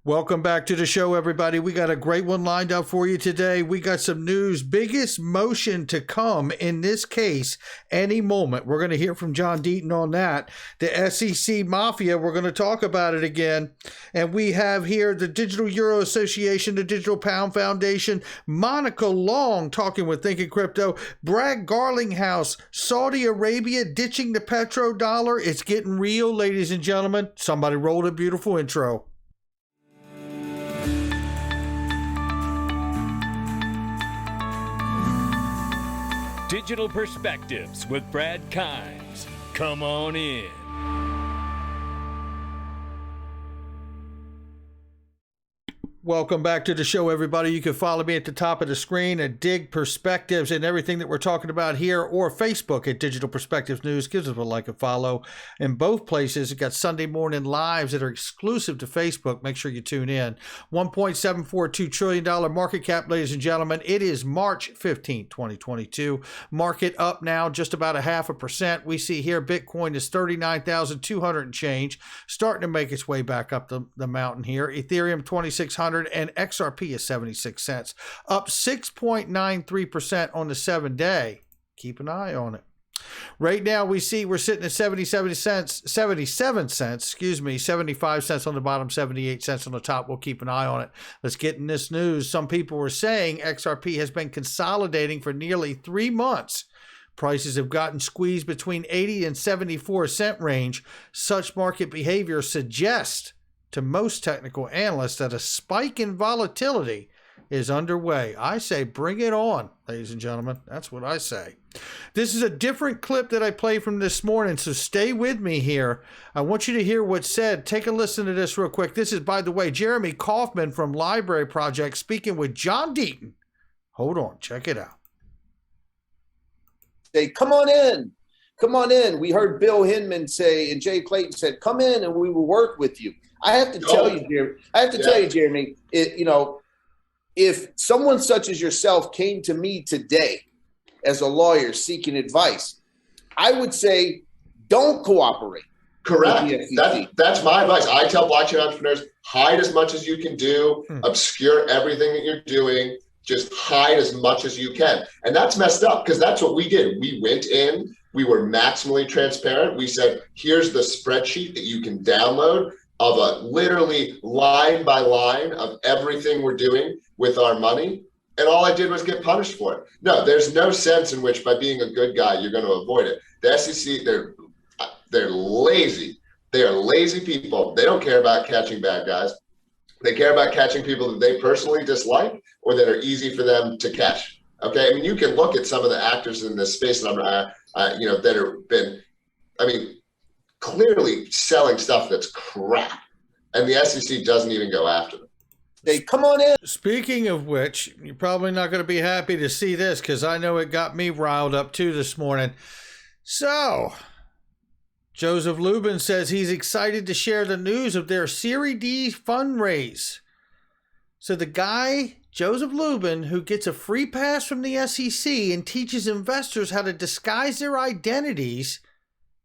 Welcome back to the show, everybody. We got a great one lined up for you today. We got some news, biggest motion to come in this case any moment. We're going to hear from John Deaton on that. The SEC Mafia, we're going to talk about it again. And we have here the Digital Euro Association, the Digital Pound Foundation, Monica Long talking with Thinking Crypto, Brad Garlinghouse, Saudi Arabia ditching the PetroDollar. It's getting real, ladies and gentlemen. Somebody rolled a beautiful intro. Digital Perspectives with Brad Kimes. Come on in. Welcome back to the show, everybody. You can follow me at the top of the screen at Dig Perspectives and everything that we're talking about here, or Facebook at Digital Perspectives News. Give us a like and follow. In both places, we've got Sunday morning lives that are exclusive to Facebook. Make sure you tune in. $1.742 trillion market cap, ladies and gentlemen. It is March 15th, 2022. Market up now just about 0.5%. We see here Bitcoin is 39,200 and change, starting to make its way back up the mountain here. Ethereum 2,600. And XRP is 76 cents, up 6.93% on the 7-day. Keep an eye on it. Right now, we're sitting at 77 cents, 75 cents on the bottom, 78 cents on the top. We'll keep an eye on it. Let's get in this news. Some people were saying XRP has been consolidating for nearly 3 months. Prices have gotten squeezed between 80 and 74 cent range. Such market behavior suggests to most technical analysts that a spike in volatility is underway. I say bring it on, ladies and gentlemen. That's what I say. This is a different clip that I played from this morning, so stay with me here. I want you to hear what's said. Take a listen to this real quick. This is, by the way, Jeremy Kaufman from Library Project speaking with John Deaton. Hold on, check it out. Say, come on in. Come on in. We heard Bill Hinman say, and Jay Clayton said, come in and we will work with you. I have to tell you, Jeremy, if someone such as yourself came to me today as a lawyer seeking advice, I would say don't cooperate. Correct. That's my advice. I tell blockchain entrepreneurs, hide as much as you can do, obscure everything that you're doing, just hide as much as you can. And that's messed up because that's what we did. We went in, we were maximally transparent. We said, here's the spreadsheet that you can download of a literally line by line of everything we're doing with our money. And all I did was get punished for it. No, there's no sense in which by being a good guy, you're going to avoid it. The SEC, they're lazy. They are lazy people. They don't care about catching bad guys. They care about catching people that they personally dislike or that are easy for them to catch. Okay. I mean, you can look at some of the actors in this space that that have been, clearly selling stuff that's crap, and the SEC doesn't even go after them. They come on in. Speaking of which, you're probably not going to be happy to see this because I know it got me riled up too this morning. So, Joseph Lubin says he's excited to share the news of their Series D fundraise. So the guy, Joseph Lubin, who gets a free pass from the SEC and teaches investors how to disguise their identities,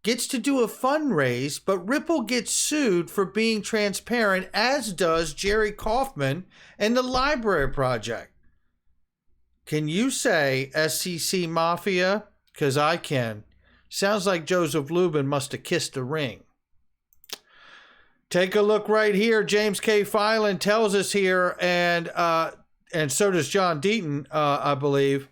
gets to do a fundraise, but Ripple gets sued for being transparent, as does Jerry Kaufman and the Library Project. Can you say SEC Mafia? Because I can. Sounds like Joseph Lubin must have kissed the ring. Take a look right here. James K. Filan tells us here, and so does John Deaton, I believe.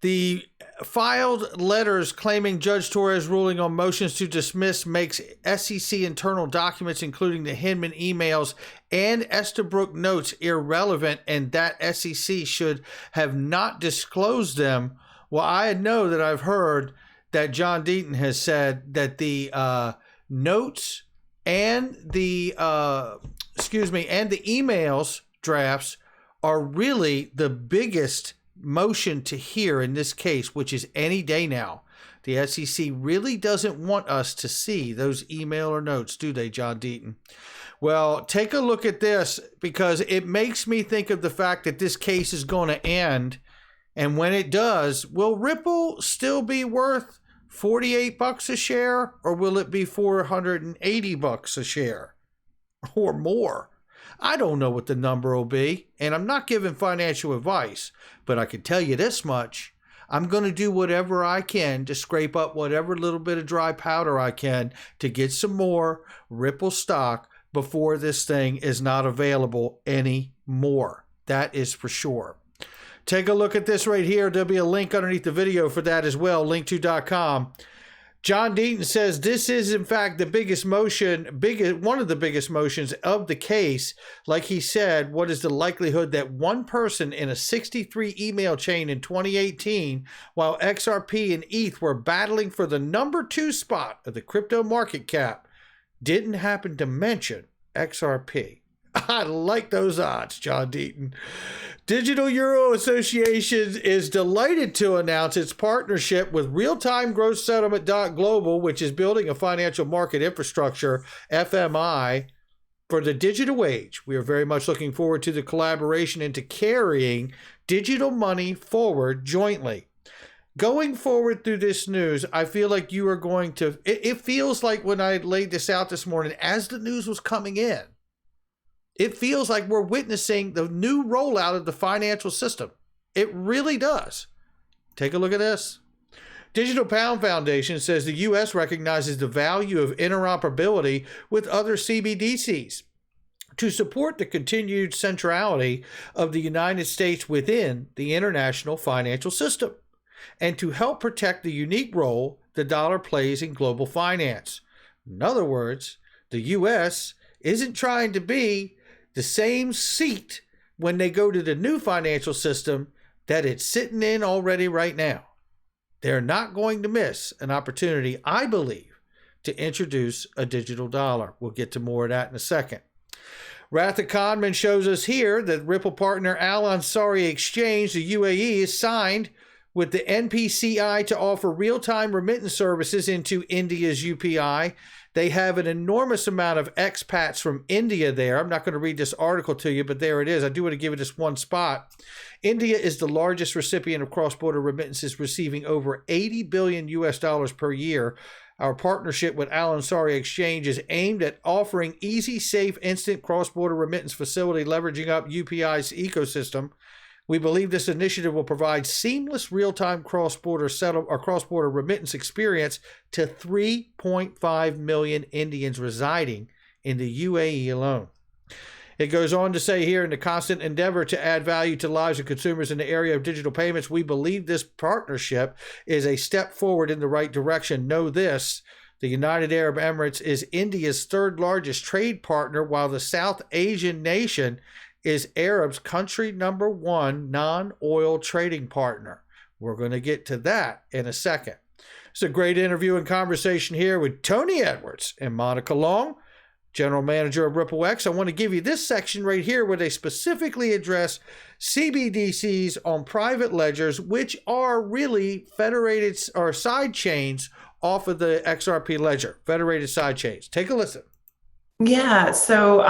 The filed letters claiming Judge Torres' ruling on motions to dismiss makes SEC internal documents, including the Hinman emails and Estabrook notes, irrelevant, and that SEC should have not disclosed them. Well, I know that I've heard that John Deaton has said that the notes and the emails drafts are really the biggest motion to hear in this case, which is any day now. The SEC really doesn't want us to see those email or notes, do they, John Deaton? Well, take a look at this because it makes me think of the fact that this case is going to end. And when it does, will Ripple still be worth $48 a share, or will it be $480 a share? or more. I don't know what the number will be, and I'm not giving financial advice, but I can tell you this much. I'm going to do whatever I can to scrape up whatever little bit of dry powder I can to get some more Ripple stock before this thing is not available anymore. That is for sure. Take a look at this right here. There'll be a link underneath the video for that as well, link2.com. John Deaton says this is, in fact, the biggest motion, one of the biggest motions of the case. Like he said, what is the likelihood that one person in a 63 email chain in 2018, while XRP and ETH were battling for the number 2 spot of the crypto market cap, didn't happen to mention XRP? I like those odds, John Deaton. Digital Euro Association is delighted to announce its partnership with Real-Time Gross Settlement Global, which is building a financial market infrastructure, FMI, for the digital age. We are very much looking forward to the collaboration and to carrying digital money forward jointly. Going forward through this news, I feel like you are going to, it feels like when I laid this out this morning, as the news was coming in, it feels like we're witnessing the new rollout of the financial system. It really does. Take a look at this. Digital Pound Foundation says the U.S. recognizes the value of interoperability with other CBDCs to support the continued centrality of the United States within the international financial system and to help protect the unique role the dollar plays in global finance. In other words, the U.S. isn't trying to be the same seat when they go to the new financial system that it's sitting in already right now. They're not going to miss an opportunity, I believe, to introduce a digital dollar. We'll get to more of that in a second. Ratha Conman shows us here that Ripple partner Al Ansari Exchange, the UAE, is signed with the NPCI to offer real-time remittance services into India's UPI. They have an enormous amount of expats from India there. I'm not going to read this article to you, but there it is. I do want to give it this one spot. India is the largest recipient of cross-border remittances, receiving over $80 billion per year. Our partnership with Al Ansari Exchange is aimed at offering easy, safe, instant cross-border remittance facility leveraging up UPI's ecosystem. We believe this initiative will provide seamless real-time cross-border remittance experience to 3.5 million Indians residing in the UAE alone. It goes on to say here, in the constant endeavor to add value to lives of consumers in the area of digital payments, we believe this partnership is a step forward in the right direction. Know this: the United Arab Emirates is India's third largest trade partner, while the South Asian nation is Arab's country number 1 non-oil trading partner. We're going to get to that in a second. It's a great interview and conversation here with Tony Edwards and Monica Long, General Manager of RippleX. I want to give you this section right here where they specifically address CBDCs on private ledgers, which are really federated or side chains off of the XRP ledger, federated side chains. Take a listen. Yeah, so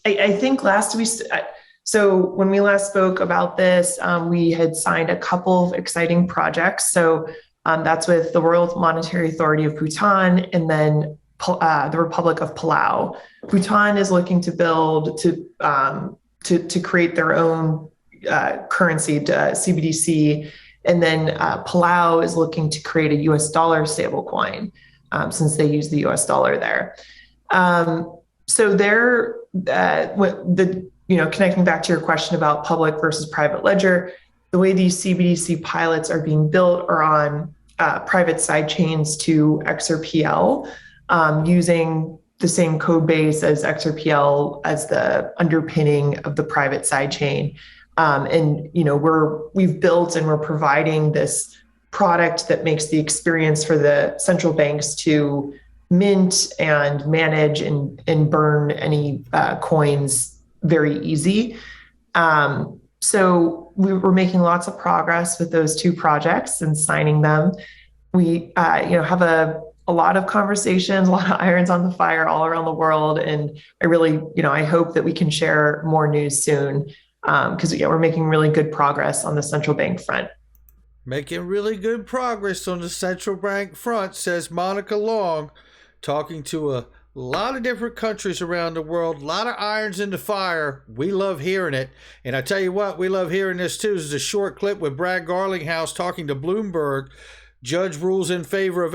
I think when we last spoke about this, we had signed a couple of exciting projects. So that's with the Royal Monetary Authority of Bhutan and then the Republic of Palau. Bhutan is looking to build to create their own currency, CBDC, and then Palau is looking to create a U.S. dollar stablecoin since they use the U.S. dollar there. So they're connecting back to your question about public versus private ledger, the way these CBDC pilots are being built are on private side chains to XRPL, using the same code base as XRPL as the underpinning of the private side chain. We've built and we're providing this product that makes the experience for the central banks to mint and manage and burn any coins very easy. So we're making lots of progress with those two projects and signing them. We have a lot of conversations, a lot of irons on the fire all around the world. And I really, I hope that we can share more news soon because we're making really good progress on the central bank front. Making really good progress on the central bank front, says Monica Long, talking to a A lot of different countries around the world, a lot of irons in the fire. We love hearing it. And I tell you what, we love hearing this too. This is a short clip with Brad Garlinghouse talking to Bloomberg. Judge rules in favor of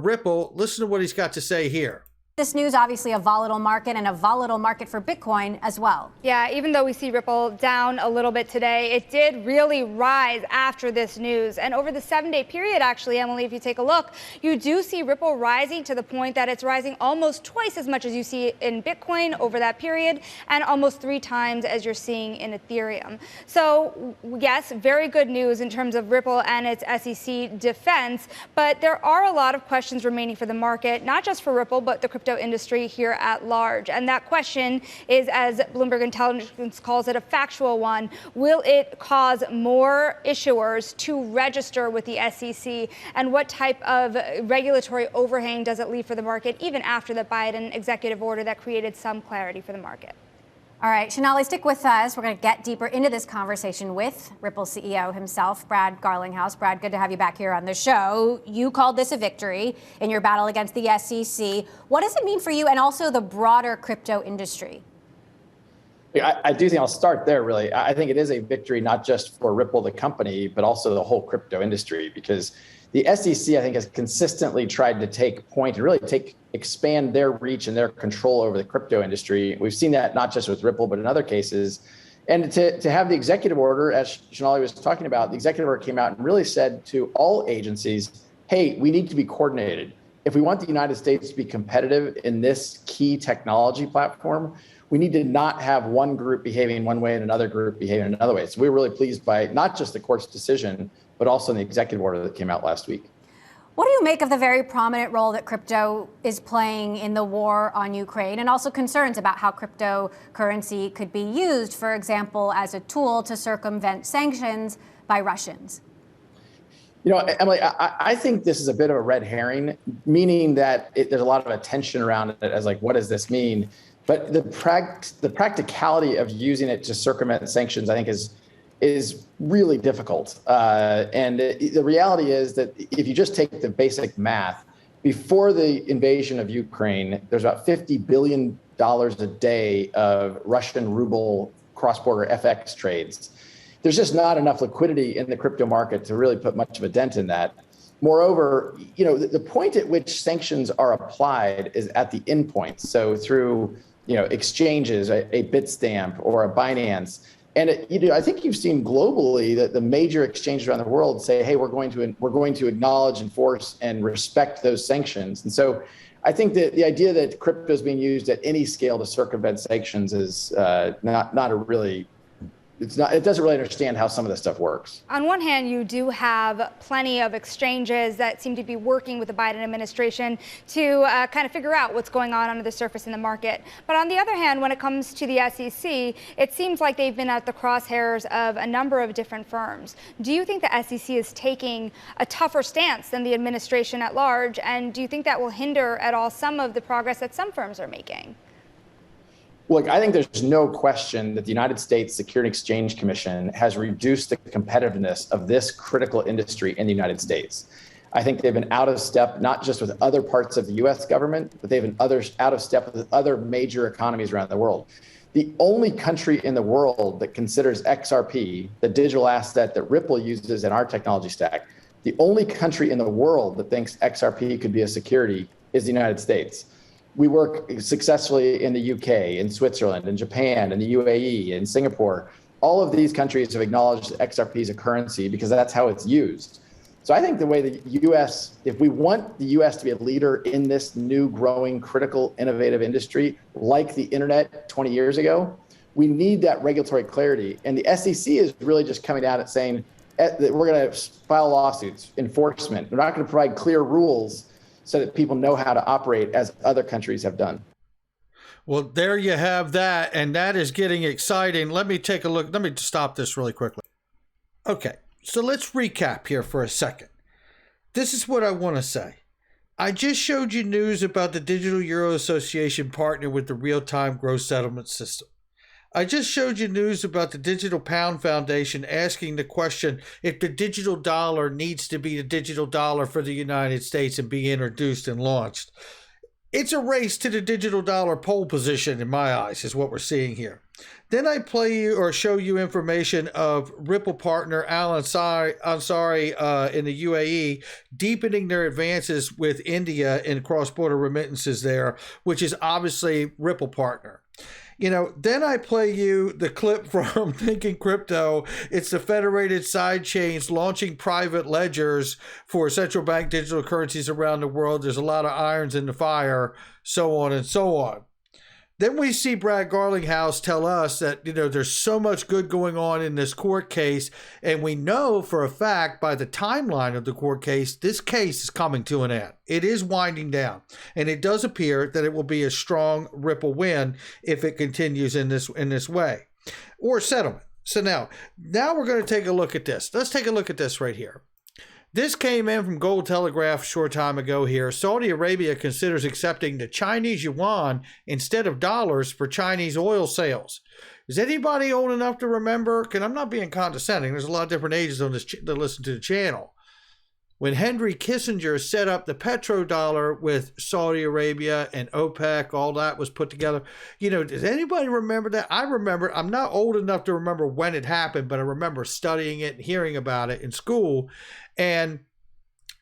Ripple. Listen to what he's got to say here. This news, obviously a volatile market and a volatile market for Bitcoin as well. Yeah, even though we see Ripple down a little bit today, it did really rise after this news. And over the 7-day period, actually, Emily, if you take a look, you do see Ripple rising to the point that it's rising almost twice as much as you see in Bitcoin over that period, and almost 3 times as you're seeing in Ethereum. So yes, very good news in terms of Ripple and its SEC defense, but there are a lot of questions remaining for the market, not just for Ripple, but the crypto industry here at large. And that question is, as Bloomberg Intelligence calls it, a factual one. Will it cause more issuers to register with the SEC? And what type of regulatory overhang does it leave for the market, even after the Biden executive order that created some clarity for the market? All right, Shanali, stick with us. We're going to get deeper into this conversation with Ripple CEO himself, Brad Garlinghouse. Brad, good to have you back here on the show. You called this a victory in your battle against the SEC. What does it mean for you and also the broader crypto industry? I do think I'll start there, really. I think it is a victory, not just for Ripple, the company, but also the whole crypto industry, because the SEC, I think, has consistently tried to take point and really expand their reach and their control over the crypto industry. We've seen that not just with Ripple, but in other cases. And to have the executive order, as Shanali was talking about, the executive order came out and really said to all agencies, hey, we need to be coordinated. If we want the United States to be competitive in this key technology platform, we need to not have one group behaving one way and another group behaving another way. So we're really pleased by not just the court's decision, but also in the executive order that came out last week. What do you make of the very prominent role that crypto is playing in the war on Ukraine, and also concerns about how cryptocurrency could be used, for example, as a tool to circumvent sanctions by Russians? You know, Emily, I think this is a bit of a red herring, meaning that there's a lot of attention around it as like, what does this mean? But the practicality of using it to circumvent sanctions, I think, is really difficult. And the reality is that if you just take the basic math, before the invasion of Ukraine, there's about $50 billion a day of Russian ruble cross-border FX trades. There's just not enough liquidity in the crypto market to really put much of a dent in that. Moreover, you know, the point at which sanctions are applied is at the endpoint. So through, you know, exchanges, a Bitstamp or a Binance. And I think you've seen globally that the major exchanges around the world say, "Hey, we're going to acknowledge, enforce, and respect those sanctions." And so, I think that the idea that crypto is being used at any scale to circumvent sanctions is not a really. It doesn't really understand how some of this stuff works. On one hand, you do have plenty of exchanges that seem to be working with the Biden administration to kind of figure out what's going on under the surface in the market. But on the other hand, when it comes to the SEC, it seems like they've been at the crosshairs of a number of different firms. Do you think the SEC is taking a tougher stance than the administration at large? And do you think that will hinder at all some of the progress that some firms are making? Look, I think there's no question that the United States Securities and Exchange Commission has reduced the competitiveness of this critical industry in the United States. I think they've been out of step, not just with other parts of the US government, but they've been out of step with other major economies around the world. The only country in the world that considers XRP, the digital asset that Ripple uses in our technology stack, the only country in the world that thinks XRP could be a security is the United States. We work successfully in the UK, in Switzerland, in Japan, in the UAE, in Singapore. All of these countries have acknowledged XRP as a currency because that's how it's used. So I think the way the US, if we want the US to be a leader in this new, growing, critical, innovative industry, like the internet 20 years ago, we need that regulatory clarity. And the SEC is really just coming out and saying that we're going to file lawsuits, enforcement. We're not going to provide clear rules so that people know how to operate as other countries have done. Well, there you have that, and that is getting exciting. Let me take a look. Let me stop this really quickly. Okay, so let's recap here for a second. This is what I want to say. I just showed you news about the Digital Euro Association partner with the real-time gross settlement system. I just showed you news about the Digital Pound Foundation asking the question if the digital dollar needs to be the digital dollar for the United States and be introduced and launched. It's a race to the digital dollar pole position in my eyes is what we're seeing here. Then I play you or show you information of Ripple partner Al Ansari in the UAE deepening their advances with India in cross-border remittances there, which is obviously Ripple partner. Then I play you the clip from Thinking Crypto. It's the federated side chains launching private ledgers for central bank digital currencies around the world. There's a lot of irons in the fire, so on and so on. Then we see Brad Garlinghouse tell us that, there's so much good going on in this court case. And we know for a fact by the timeline of the court case, this case is coming to an end. It is winding down. And it does appear that it will be a strong Ripple win if it continues in this way or settlement. So now we're going to take a look at this. Let's take a look at this right here. This came in from Gold Telegraph a short time ago here. Saudi Arabia considers accepting the Chinese yuan instead of dollars for Chinese oil sales. Is anybody old enough to remember? Because I'm not being condescending. There's a lot of different ages on this that listen to the channel. When Henry Kissinger set up the PetroDollar with Saudi Arabia and OPEC, all that was put together. Does anybody remember that? I remember. I'm not old enough to remember when it happened, but I remember studying it and hearing about it in school. And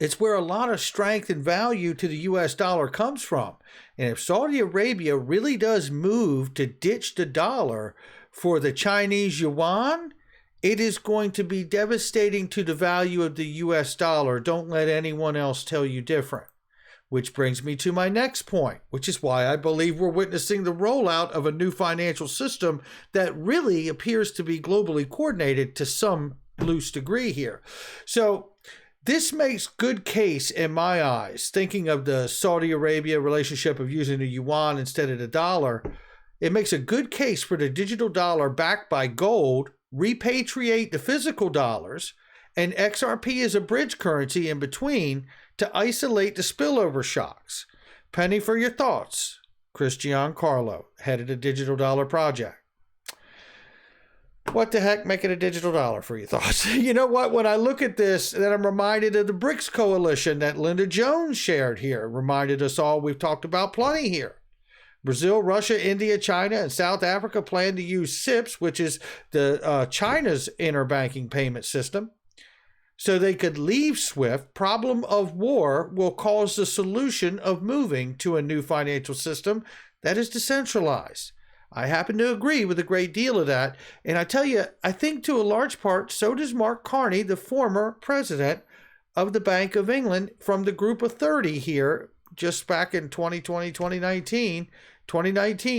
it's where a lot of strength and value to the U.S. dollar comes from. And if Saudi Arabia really does move to ditch the dollar for the Chinese yuan, it is going to be devastating to the value of the U.S. dollar. Don't let anyone else tell you different. Which brings me to my next point, which is why I believe we're witnessing the rollout of a new financial system that really appears to be globally coordinated to some loose degree here. So this makes good case in my eyes, thinking of the Saudi Arabia relationship of using the yuan instead of the dollar. It makes a good case for the digital dollar backed by gold, repatriate the physical dollars, and XRP as a bridge currency in between to isolate the spillover shocks. Penny for your thoughts. Chris Giancarlo, head of the Digital Dollar Project. What the heck, make it a digital dollar for your thoughts? You know what? When I look at this, then I'm reminded of the BRICS coalition that Linda Jones shared here. Reminded us all, we've talked about plenty here. Brazil, Russia, India, China, and South Africa plan to use SIPS, which is the China's interbanking payment system, so they could leave SWIFT. Problem of war will cause the solution of moving to a new financial system that is decentralized. I happen to agree with a great deal of that. And I tell you, I think to a large part, so does Mark Carney, the former president of the Bank of England from the group of 30 here, just back in 2019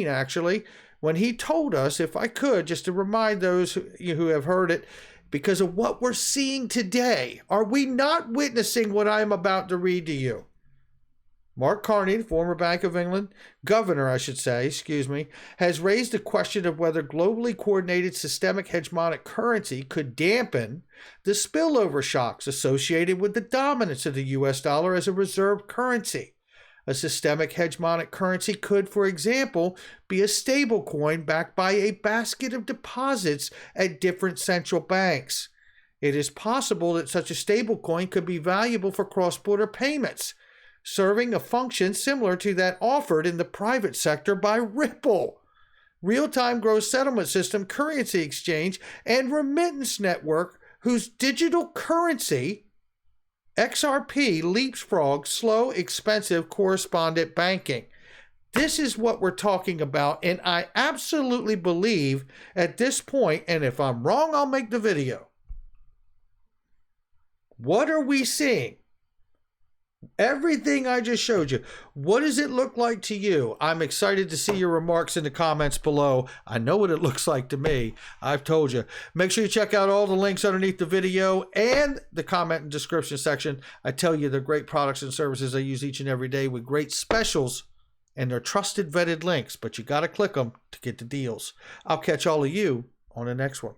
actually, when he told us, if I could, just to remind those who have heard it, because of what we're seeing today, are we not witnessing what I am about to read to you? Mark Carney, the former Bank of England governor, has raised the question of whether globally coordinated systemic hegemonic currency could dampen the spillover shocks associated with the dominance of the U.S. dollar as a reserve currency. A systemic hegemonic currency could, for example, be a stable coin backed by a basket of deposits at different central banks. It is possible that such a stable coin could be valuable for cross-border payments, serving a function similar to that offered in the private sector by Ripple, real-time gross settlement system, currency exchange, and remittance network, whose digital currency, XRP, leapfrogs slow, expensive correspondent banking. This is what we're talking about, and I absolutely believe at this point, and if I'm wrong, I'll make the video. What are we seeing? Everything I just showed you. What does it look like to you? I'm excited to see your remarks in the comments below. I know what it looks like to me. I've told you. Make sure you check out all the links underneath the video and the comment and description section. I tell you, they're great products and services I use each and every day with great specials, and they're trusted, vetted links, but you got to click them to get the deals. I'll catch all of you on the next one.